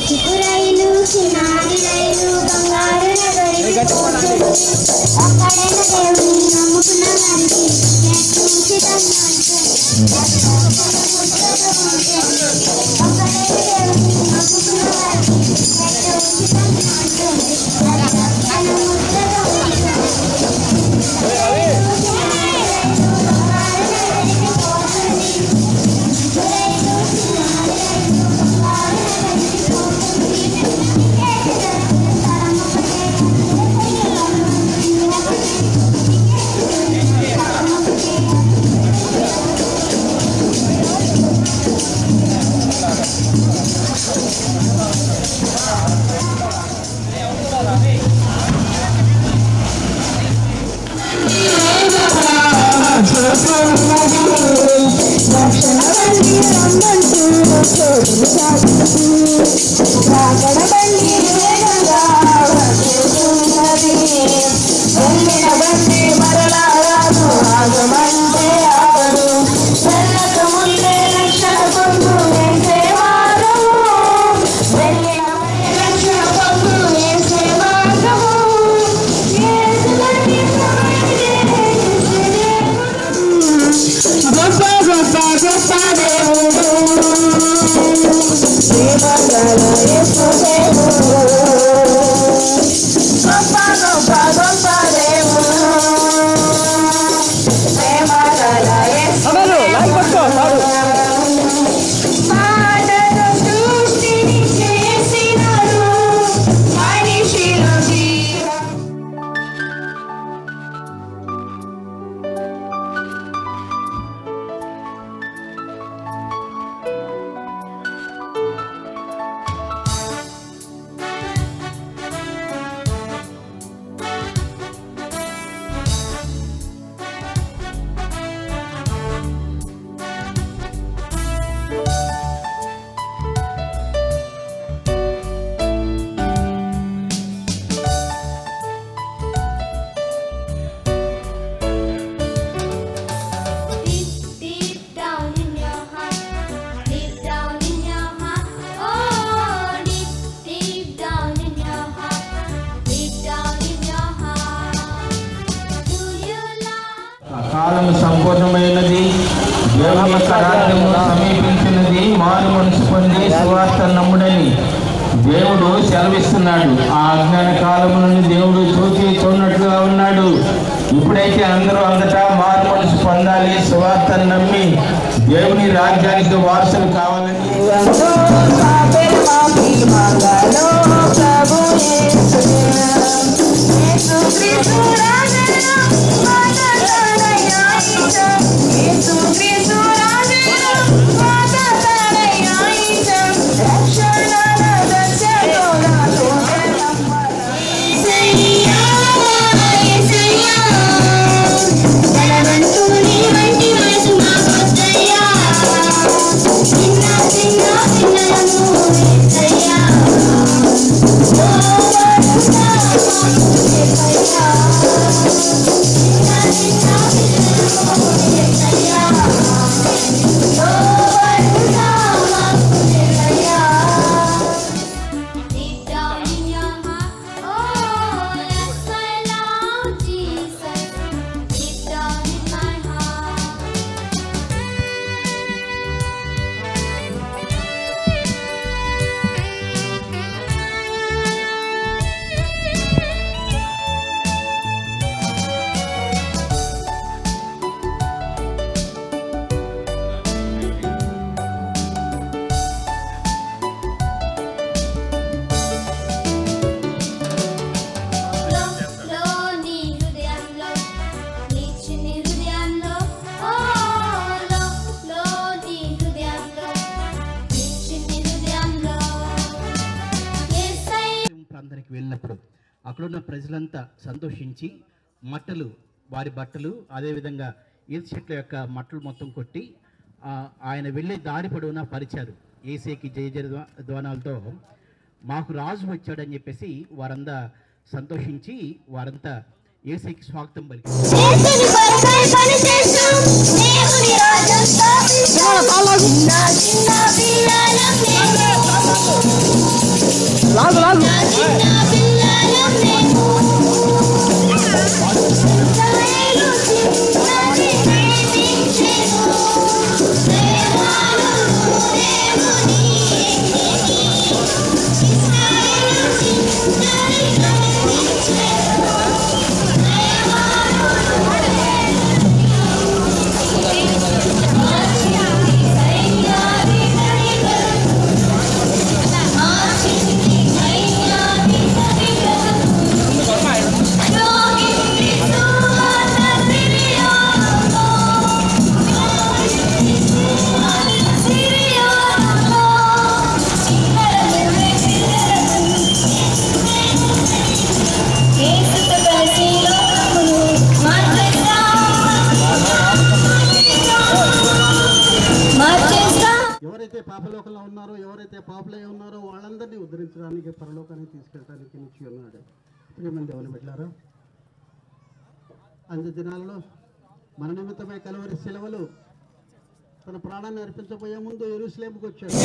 చికురైలు చిన్నారి రైలు బంగారు నగరికి అక్కడైన దేవుని నమ్ముకున్న వారికి కాలం సంపూర్ణమైనది, దేవుని యొక్క రాజ్యము సమీపించినది, మారు మనసు పొంది సువార్త నమ్ముడని దేవుడు సెలవిస్తున్నాడు. ఆ అజ్ఞాన కాలము నుండి దేవుడు చూడనట్లుగా ఉన్నాడు. ఇప్పుడైతే అందరూ అంతటా మారు మనసు పొందాలి, సువార్తను నమ్మి దేవుని రాజ్యానికి వారసులు కావాలని వెళ్ళినప్పుడు అక్కడున్న ప్రజలంతా సంతోషించి మట్టలు, వారి బట్టలు, అదేవిధంగా ఈత చెట్ల యొక్క మట్టలు మొత్తం కొట్టి ఆయన వెళ్ళే దారి పొడవునా పరిచారు. ఏసీకి జయ జయ ధ్వానాలతో మాకు రాజు వచ్చాడని చెప్పేసి వారంతా సంతోషించి వారంతా ఏసీకి స్వాగతం పలికారు. ఎవరైతే పాపలోకంలో ఉన్నారో ఎవరైతే పాపలై ఉన్నారో వాళ్ళందరినీ ఉద్ధరించడానికి పరలోకానికి తీసుకెళ్ళడానికి నిలిచి ఉన్నాడు. ప్రియమైన దేవుని బిడ్డలారా, అంత్య దినాలలో మన నిమిత్తమై కలువరి శిలువలో తన ప్రాణాన్ని అర్పించబోయే ముందు యెరూషలేముకు వచ్చాడు.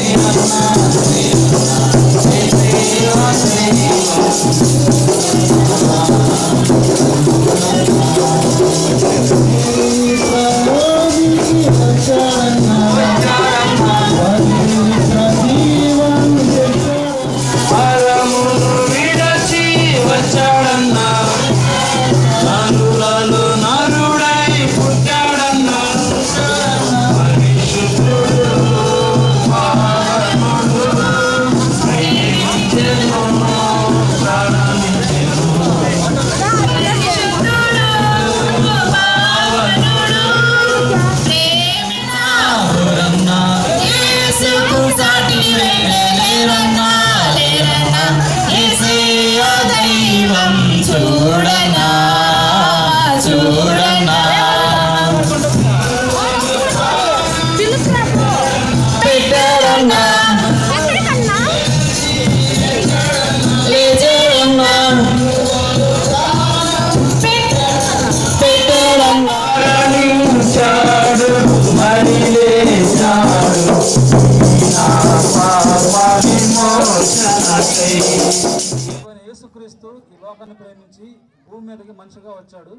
యేసుక్రీస్తు ఈ లోకాన్ని ప్రేమించి భూమి మీదకి మనిషిగా వచ్చాడు.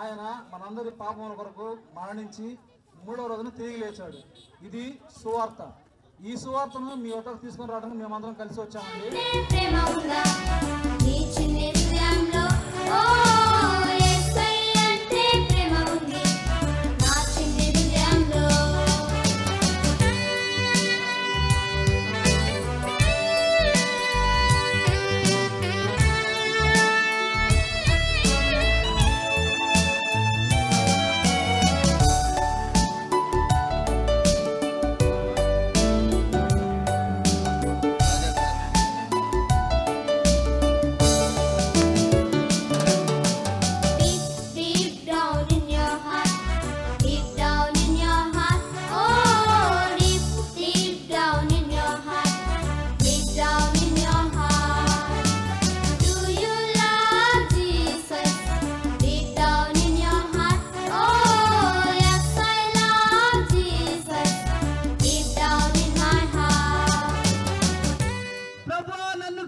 ఆయన మనందరి పాపముల కొరకు మరణించి 3వ రోజున తిరిగి లేచాడు. ఇది సువార్త. ఈ సువార్తను మీ వద్దకు తీసుకొని రావడానికి మేమందరం కలిసి వచ్చామండి.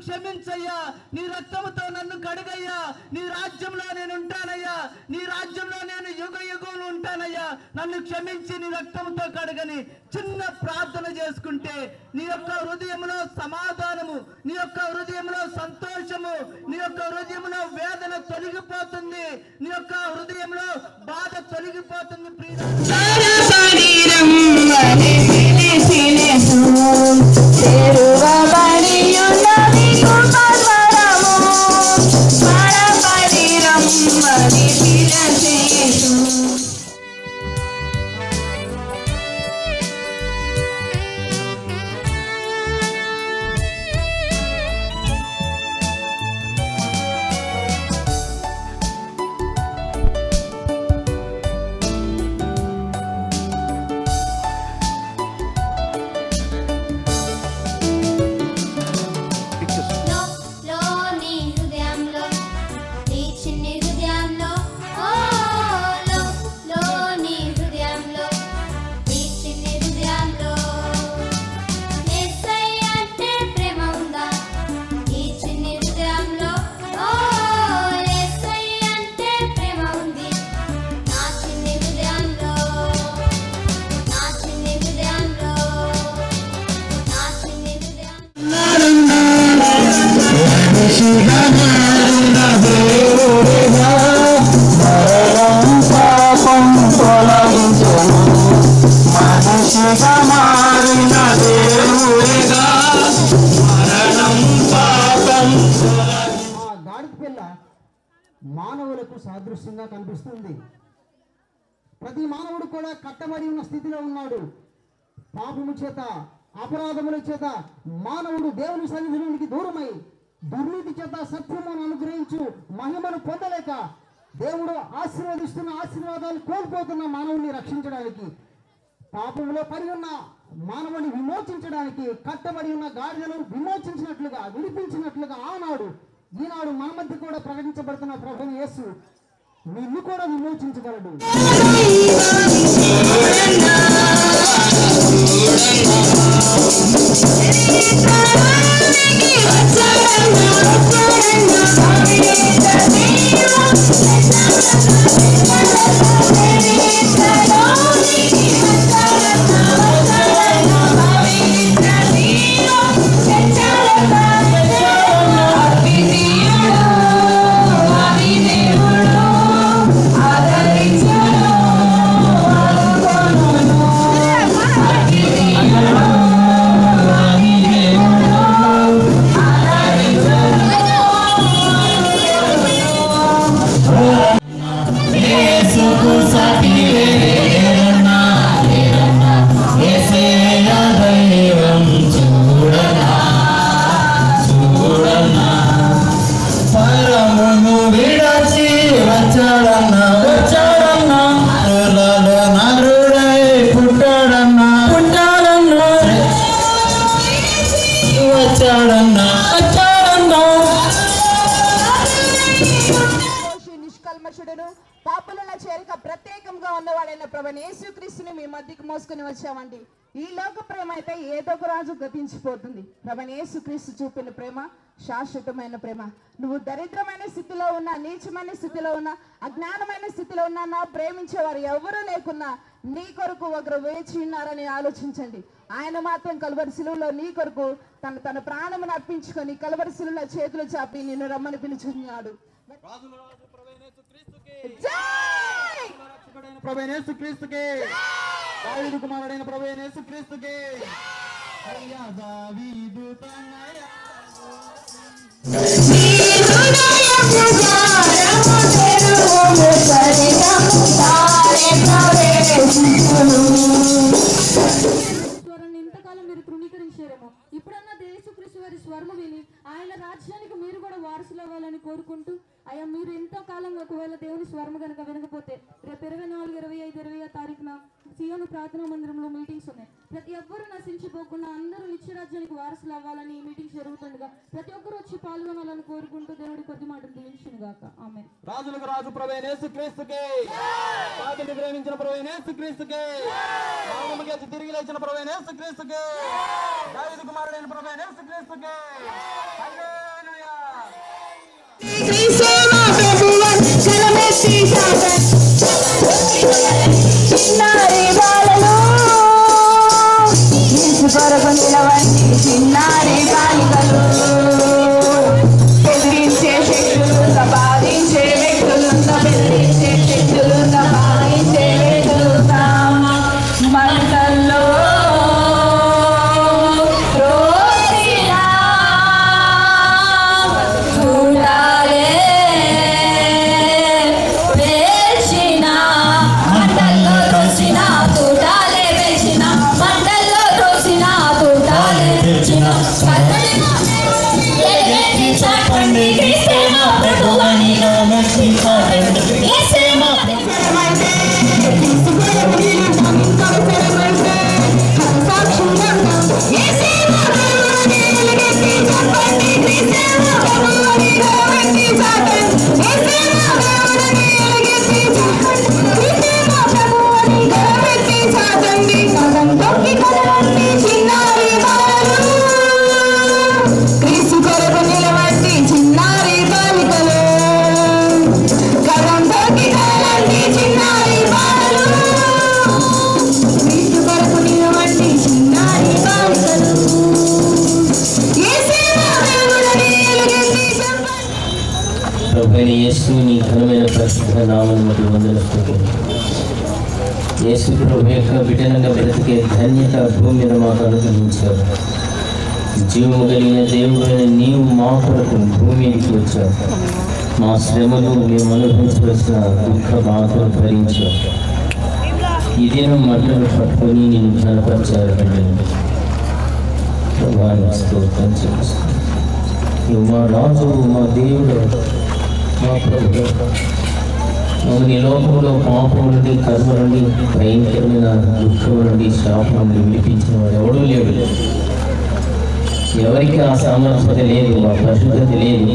క్షమించయ్యా, నీ రక్తముతో నన్ను కడుగయ్యా, నీ రాజ్యంలో నేను ఉంటానయ్యా, నీ రాజ్యంలో నేను యుగ యుగంలో ఉంటానయ్యా, నన్ను క్షమించి నీ రక్తముతో కడగని చిన్న ప్రార్థన చేసుకుంటే నీ యొక్క హృదయంలో సమాధానము, నీ యొక్క హృదయంలో సంతోషము, నీ యొక్క హృదయంలో వేదన తొలగిపోతుంది, నీ యొక్క హృదయంలో బాధ తొలగిపోతుంది. మనిషిగా మారిన దేవుడిగా మరణం పాపం తొలగించును మనిషిగా మారిన దేవుడిగా మరణం పాపం ఆ గాడిద పిల్ల మానవులకు సాదృశ్యంగా కనిపిస్తుంది. ప్రతి మానవుడు కూడా కట్టబడి ఉన్న స్థితిలో ఉన్నాడు. పాపము చేత అపరాధముల చేత మానవుడు దేవుని సన్నిధిలోనికి దూరమై దుర్నీతి చేత సత్యమును అనుగ్రహించు మహిమను పొందలేక దేవుడు ఆశీర్వదిస్తున్న ఆశీర్వాదాలు కోల్పోతున్న మానవుని రక్షించడానికి పాపంలో పడి ఉన్న మానవుని విమోచించడానికి కట్టబడి ఉన్న గాడిదను విమోచించినట్లుగా విడిపించినట్లుగా ఆనాడు ఈనాడు మన మధ్య కూడా ప్రకటించబడుతున్న ప్రభువు యేసు నిన్ను కూడా విమోచించగలడు. నిష్కల్మషుడును పాపుల చేరిక ప్రత్యేకంగా ఉన్నవాడైన ప్రభువైన యేసుక్రీస్తుని మీ మధ్యకు మోసుకొని వచ్చామండి. ఈ లోక ప్రేమ అయితే ఏదో ఒక రాజు గతించిపోతుంది. ప్రభువైన యేసుక్రీస్తు చూపిన ప్రేమ శాశ్వతమైన ప్రేమ. నువ్వు దరిద్రమైన స్థితిలో ఉన్నా, నీచమైన స్థితిలో ఉన్నా, అజ్ఞానమైన స్థితిలో ఉన్నా, నా ప్రేమించేవారు ఎవరూ లేకున్నా నీ కొరకు ఒకరు వేచి ఉన్నారని ఆలోచించండి. ఆయన మాత్రం కలువరి శిలువలో నీ కొరకు తన ప్రాణమును అర్పించుకొని కలువరి శిలువలో చేతులు చాపి నిన్ను రమ్మని పిలుచున్నాడు. ప్రభువైన యేసుక్రీస్తుకే, దావీదు కుమారుడైన ప్రభువైన యేసుక్రీస్తుకే. అయ్యా దావీదు తనయ ఇంతకాలం మీరు తృణీకరించారేమో, ఇప్పుడన్నా యేసుక్రీస్తు వారి స్వరము విని ఆయన రాజ్యానికి మీరు కూడా వారసులు అవ్వాలని కోరుకుంటూ, అయ్యా మీరు ఎంతో కాలం ఒకవేళ దేవుని స్వరము కనుక వినకపోతే రేపు 24, 25, 20 తారీఖున సియోను ప్రార్థనా మందిరంలో మీటింగ్స్ ఉన్నాయి. ప్రతి ఒక్కరూ నశించిపోకుండా అందరూ నిత్యరాజ్యానికి వారసులు అవ్వాలని ఈ మీటింగ్ జరుగుతుండగా ప్రతి ఒక్కరు వచ్చి పాల్గొనాలని కోరుకుంటూ దేవుడి కొద్ది మాటలు దీవించును గాక. ఆమేన్. రాజులకు రాజు ప్రభువైన యేసుక్రీస్తుకే, పాపిని ప్రేమించిన ప్రభువైన యేసుక్రీస్తుకే, మరణమును గెలిచి తిరిగి లేచిన ప్రభువైన యేసుక్రీస్తుకే, దావీదు కుమారుడైన ప్రభువైన యేసుక్రీస్తుకే. హల్లెలూయా. చిన్నారి బాలలు కొరకు నిలవండి, చిన్నారి బాలికలు బెదిరించే శక్తులు బాధించే వ్యక్తులు, బెదిరించే శక్తులు బాధించే వ్యక్తులు మంటల్లో చూడాలే నామమును బట్టి వందనములు. యేసు ప్రభు యొక్క బిడ్డలంగా బ్రతికే ధన్యత భూమి మీద మాకు అనుగ్రహించారు. జీవము కలిగిన దేవుడైన నీవు మా కొరకు భూమి మీదకి వచ్చావు. మా శ్రమలు మేము అనుభవించవలసిన దుఃఖ బాధలు భరించావు. ఈ దినం మంటలు పట్టుకొని నేను ఘనపరిచారు. ప్రభావం స్తోత్రం చేస్తాను. నువ్వు మా రాజు, మా దేవుడు, మా ప్రభు. మమ్మల్ని లోకంలో పాపం నుండి, కర్మ నుండి, భయంకరమైన దుఃఖం నుండి, శాపం నుండి విడిపించిన వాడు ఎవడూ లేడు. ఎవరికి ఆ సామర్థ్యత లేదు, ఆ పరిశుద్ధత లేదు.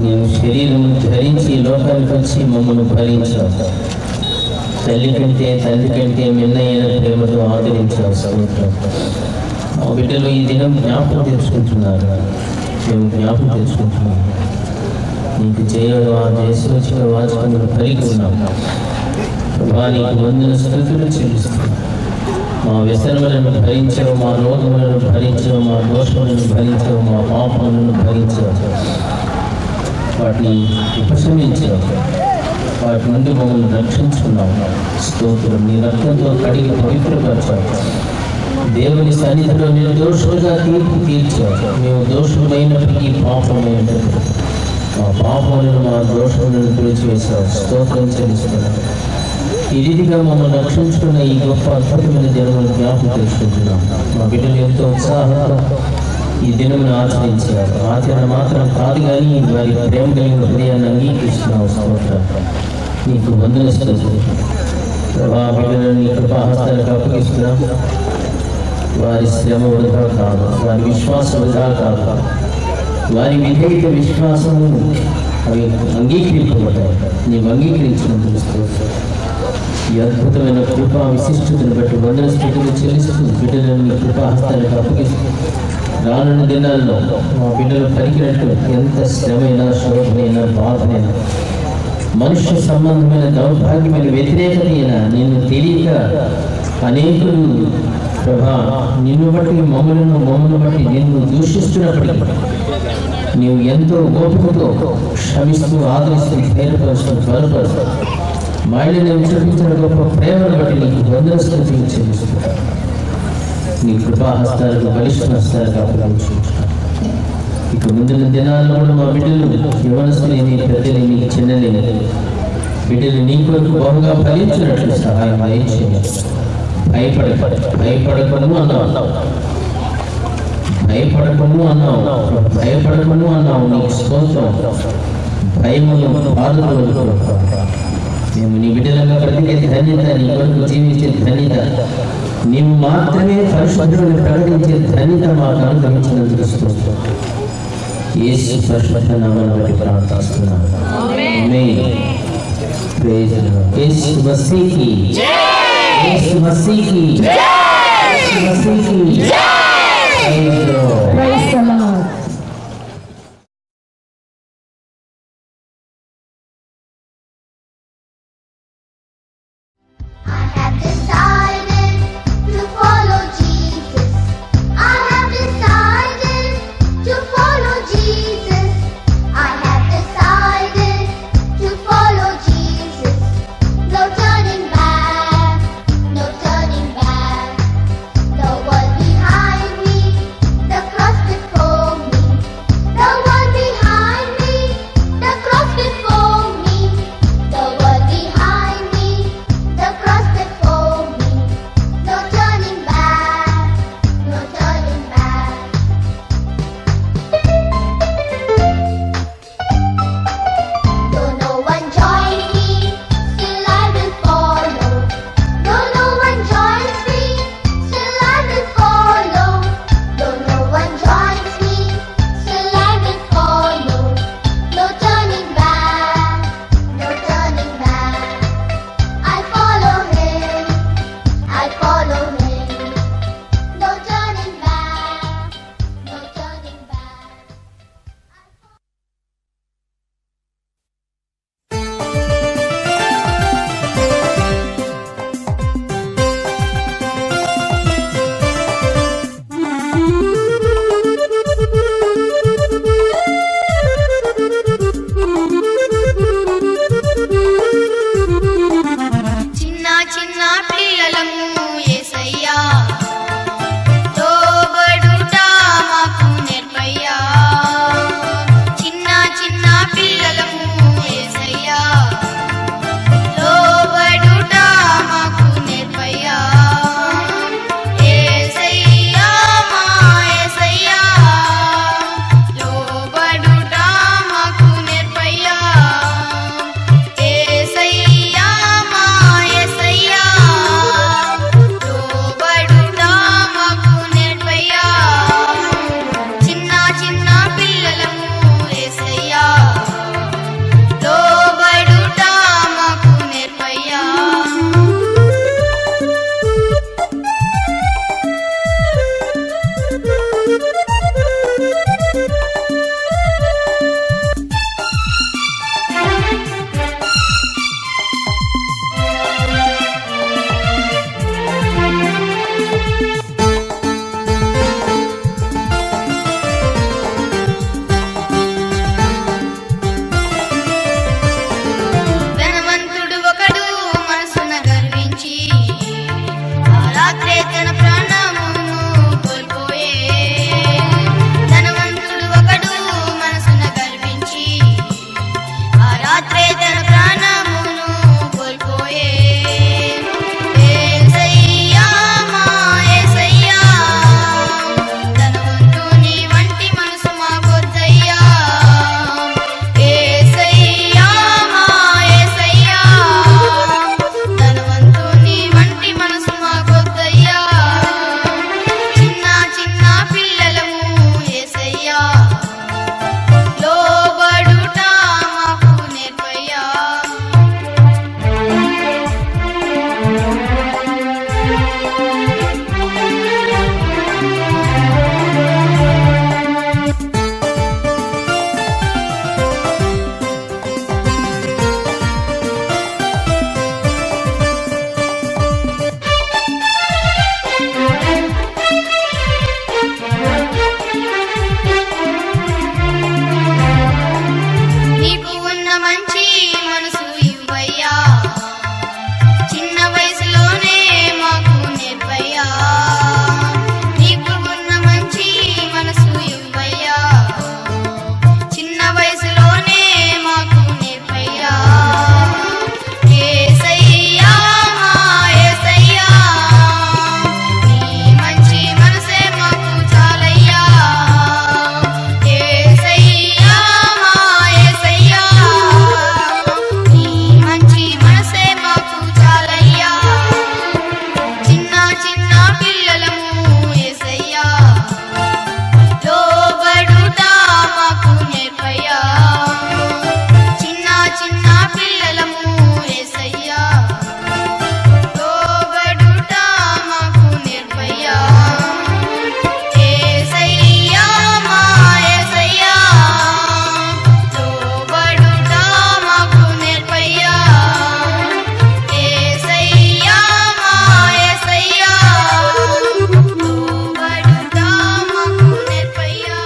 నేను శరీరం ధరించి లోకానికి వచ్చి మమ్మల్ని భరించావు. తల్లి కంటే తండ్రి కంటే మిన్నైన ప్రేమతో ఆదరించావు. స్తోత్రం. మా బిడ్డలు ఈ దినం జ్ఞాపకం తెచ్చుకుంటున్నారు. మేము జ్ఞాపకం తెచ్చుకుంటున్నాము. నీకు జయశోచన వాచకములు కలిగి ఉన్నాము. నీకు వందన స్తుతులు చెల్లిస్తున్నాం. మా వ్యసనములను భరించావు, మా రోగములను భరించావు, మా దోషములను భరించావు, మా పాపములను భరించావు. వాటిని ఉపశమించావు. వాటి నుండి మమ్మల్ని రక్షించుకున్నాము. స్తోత్రం. నీ రక్తంతో కడిగి పవిత్రపరచావు. దేవుని సన్నిధిలో నిర్దోషులుగా తీర్పు తీర్చావు. మేము దోషులైనప్పటికీ పాపమైన మా పాపములను, మా దోషములను తుడిచివేశావు. స్తోత్రం చెల్లిస్తున్నాం. ఈ రీతిగా మమ్మల్ని రక్షించుకున్న ఈ గొప్ప అద్భుతమైన దినమును జ్ఞాపకం తెచ్చుకుంటున్నాం. మా బిడ్డలు ఎంతో ఉత్సాహంతో ఈ దినమును ఆచరించారు. ఆచరణ మాత్రం కాదు కానీ వారి ప్రేమ కలిగిన హృదయాన్ని అంగీకరిస్తున్నావు. స్తోత్రం. నీకు వందన స్తుతులు. ప్రభా, బిడ్డలను నీ కృపాహస్తాలకు అప్పగిస్తున్నాం. వారి శ్రమ వృధా కాదు, వారి విశ్వాసం వృధా కాదు, వారి విధేయత విశ్వాసము అవి అంగీకరింపబడ్డాయి. నీవు అంగీకరించినందుకు ఈ అద్భుతమైన కృపా విశిష్టతను బట్టి వందన స్థితులు చెల్లిస్తూ బిడ్డలను నీ కృపాహస్తాలకు అప్పగిస్తూ రానున్న దినాల్లో మా బిడ్డలు పలికినట్టు ఎంత శ్రమైనా, శోభనైనా, బాధనైనా, మనుష్య సంబంధమైన దౌర్భాగ్యమైన వ్యతిరేకత అయినా నేను తెలియక అనేకులు ప్రభా నిన్ను బట్టి మమ్మల్ని బట్టి నిన్ను దూషిస్తున్నప్పటికీ నీవు ఎంతో ఓపికతో క్షమిస్తూ, ఆదరిస్తూ, ధైర్యపరుస్తూ, బలపరుస్తూ మహిళను చూపించిన గొప్ప ప్రేమను బట్టి నీకు వందన స్తుతులు చెల్లిస్తున్నాను. నీ కృపాహస్తాలకు, బలిష్ట హస్తాలకు అప్పగించుకుంటున్నాను. ఇక ముందున్న దినాల్లో కూడా మా బిడ్డలు యవనస్తులేని, పెద్దలేని, చిన్నలేని బిడ్డలు నీ కొరకు బహుగా ఫలించినట్లు సహాయం దయచేయండి. భయపడకను అన్నావు. భయపడకను అన్నావు. నీకు స్తోత్రం. భయమును, బాధలు మేము నీ బిడ్డలంగా బ్రతికే ధన్యత, నీ కొరకు జీవించే ధన్యత, నీవు మాత్రమే పరిశుద్ధులను ప్రకటించే ధన్యత మాకు అనుగ్రహించినందుకు స్తోత్రం. యేసు పరిశుద్ధ నామమును బట్టి ప్రార్థిస్తున్నాను. Amen. Praise the Lord. Yesu Masihi జై. యేసు మసీహి జై. యేసు మసీహి జై. Praise the Lord. The world behind me, the cross before రాత్రే తన ప్రాణమును కోల్పోయే ధనవంతుడు ఒకడు మనసున గర్వించి ఆ రాత్రే తన ప్రాణమును కోల్పోయే యేసయ్యా మా యేసయ్యా ధనవంతుని వంటి మనసు మాకొద్దయ్యా యేసయ్యా మా యేసయ్యా ధనవంతుని వంటి మనసు మాకొద్దయ్యా చిన్న చిన్న పిల్లలము యేసయ్యా లోబడుట మాకు నేర్పయ్యా నీకు ఉన్న మంచి మనసు ఇవ్వయ్యా చిన్న వయసులోనే మాకు నేర్పయ్యా నీకు ఉన్న మంచి మనసు ఇవ్వయ్యా చిన్న వయసులోనే మాకు నేర్పయ్యా యేసయ్యా మా యేసయ్యా నీ మంచి మనసే మాకు చాలయ్యా యేసయ్యా మా యేసయ్యా నీ మంచి మనసే మాకు చాలయ్యా చిన్న చిన్న పిల్లలము యేసయ్యా లోబడుట మాకు నేర్పయ్యా చిన్న చిన్న పిల్లలము యేసయ్యా లోబడుట మాకు నేర్పయ్యా యేసయ్యా మా యేసయ్యా లోబడుట మాకు నేర్పయ్యా యేసయ్యా మా యేసయ్యా లోబడుట మాకు నేర్పయ్యా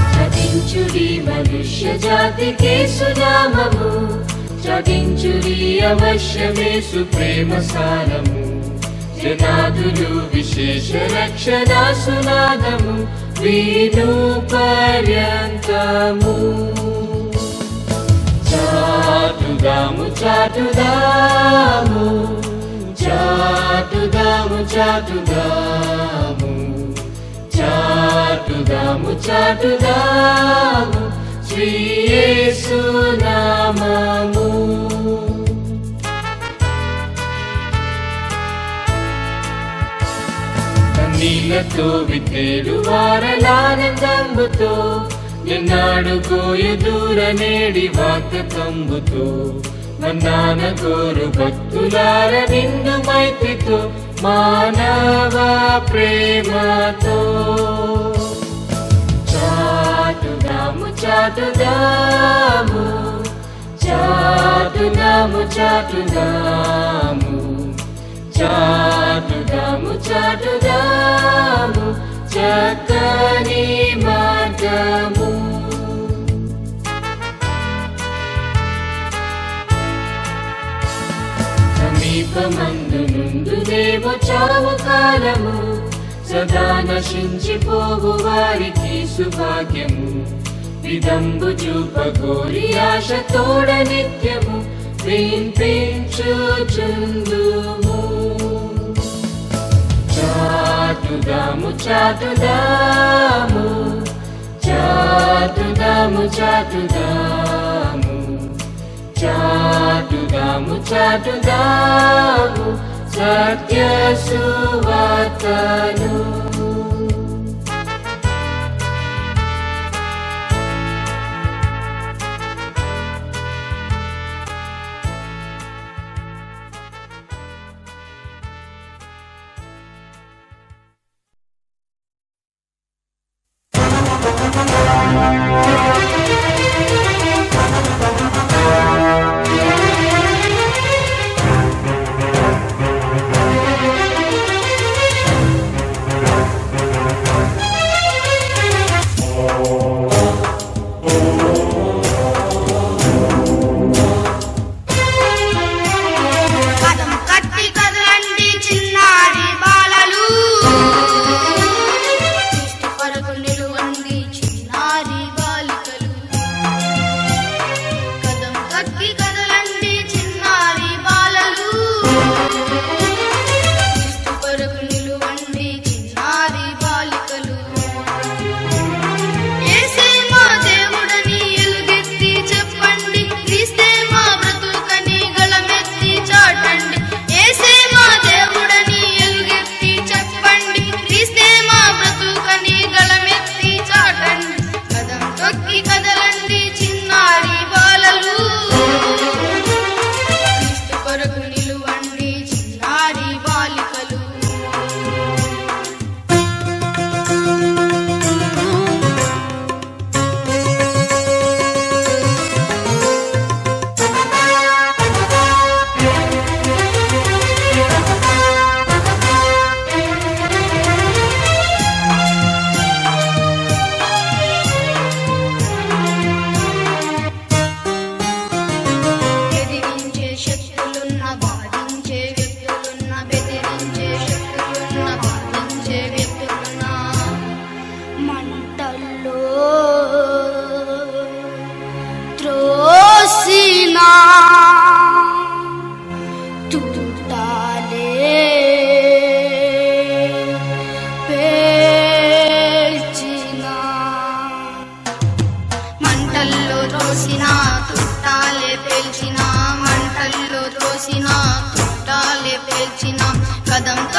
చాటించుడి మనుష్య జాతికి సునామము చాటించుడి అవశ్యమేసు ప్రేమ సారము జనాదులు విశేష రక్షణ సునాదము వీను పర్యంతము చాటుదాము చాటుదాము చాటుదాము చాటుదాము చాటుదాము చాటుదాము శ్రీ యేసు నామము కన్నీళ్లతో విత్తేడు వారలానందంబుతో ఎన్నాడుకో ఎదుర నేడి వాక్తంబుతో మన్నాన కోరు భక్తులార నిండు మైత్రితో మానవ ప్రేమతో చాటుదాము చాటుదాము చాటుదాము చాటుదాము చాటుదాము చాటుదాము చక్కని మార్గము సమీపమందు నుండుదేమో చావు కాలము సదా నశించిపోవు వారికి సుభాగ్యము విదంబు చూపగోరి ఆశ తోడ నిత్యము వినిపించుచుందుము చాటుదాము చాటుదాము చాటుదాము చాటుదాము చాటుదాము చాటుదాము సత్య సువార్తను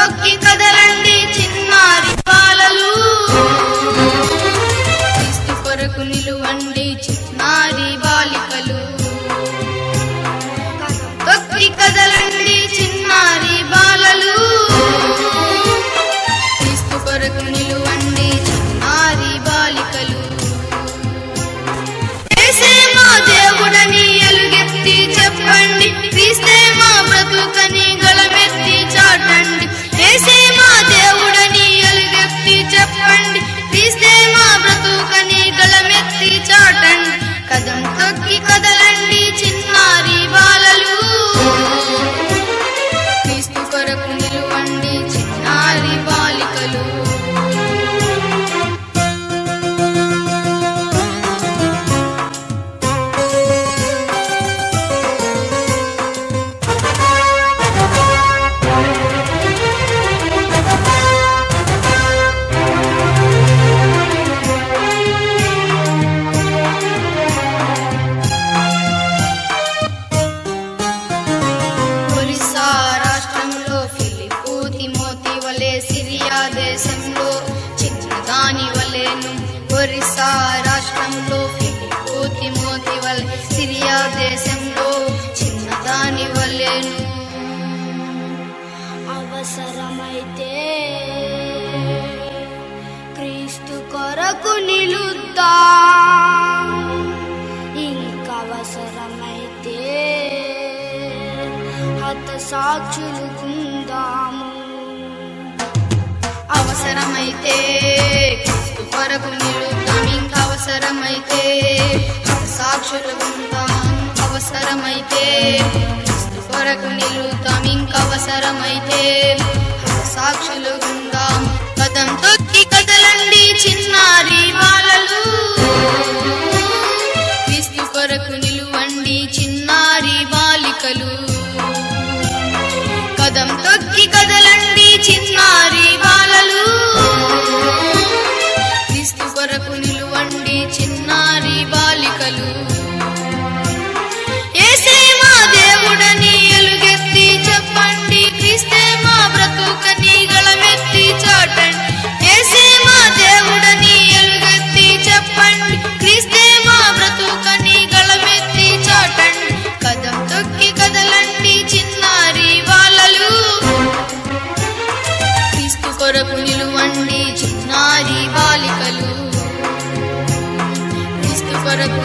తొక్కి కదలండి చిన్నారి బాలలు క్రీస్తు కొరకు నిలువండి చిన్నారి బాలికలు తొక్కి కదలండి చిన్నారి బాలలు క్రీస్తు కొరకు నిలువండి చిన్నారి బాలికలు యేసే మా దేవుడని ఎలుగెత్తి చెప్పండి క్రీస్తే మా బ్రతుకని గళమెత్తి చాటండి యేసే మా దేవుడని ఎలుగెత్తి చెప్పండి క్రీస్తే మా బ్రతుకని గళమెత్తి చాటండి కదం తొక్కి కదలండి చిన్నారి బాలలు క్రీస్తు కొరకు నిలువండి చిన్నారి బాలికలు ఒరిస్సా రాష్ట్రంలో ఫిలిప్పు తిమోతి వలె సిరియా దేశంలో చిన్నదాని వలెను ఒరిస్సా రాష్ట్రంలో ఫిలిప్పు తిమోతి వలె సిరియా దేశంలో చిన్నదాని వలెను అవసరమైతే క్రీస్తు కొరకు నిలుద్దా ఇంకవసరమైతే హతసాక్షులు కుందాము అవసరమైతే క్రీస్తు కొరకు నిలుద్దాం ఇంకవసరమైతే హతసాక్షులు కుందాం అవసరమైతే క్రీస్తు కొరకు నిలుద్దాం ఇంకవసరమైతే హతసాక్షులు కుందాం కదం తొక్కి కదలండి చిన్నారి బాలలు క్రీస్తు కొరకు నిలువండి చిన్నారి బాలికలు కదం తొక్కి కదలండి చిన్నారి బాలలు క్రీస్తు కొరకు నిలువండి చిన్నారి బాలికలు యేసే మా దేవుడని ఎలుగెత్తి చెప్పండి క్రీస్తే మా బ్రతుకని గళమెత్తి చాటండి యేసే మా దేవుడని ఎలుగెత్తి చెప్పండి క్రీస్తే మా బ్రతుకని గళమెత్తి చాటండి కదం తొక్కి కదలండి చిన్నారి బాలలు క్రీస్తు కొరకు నిలువండి చిన్నారి బాలికలు క్రీస్తు కొరకు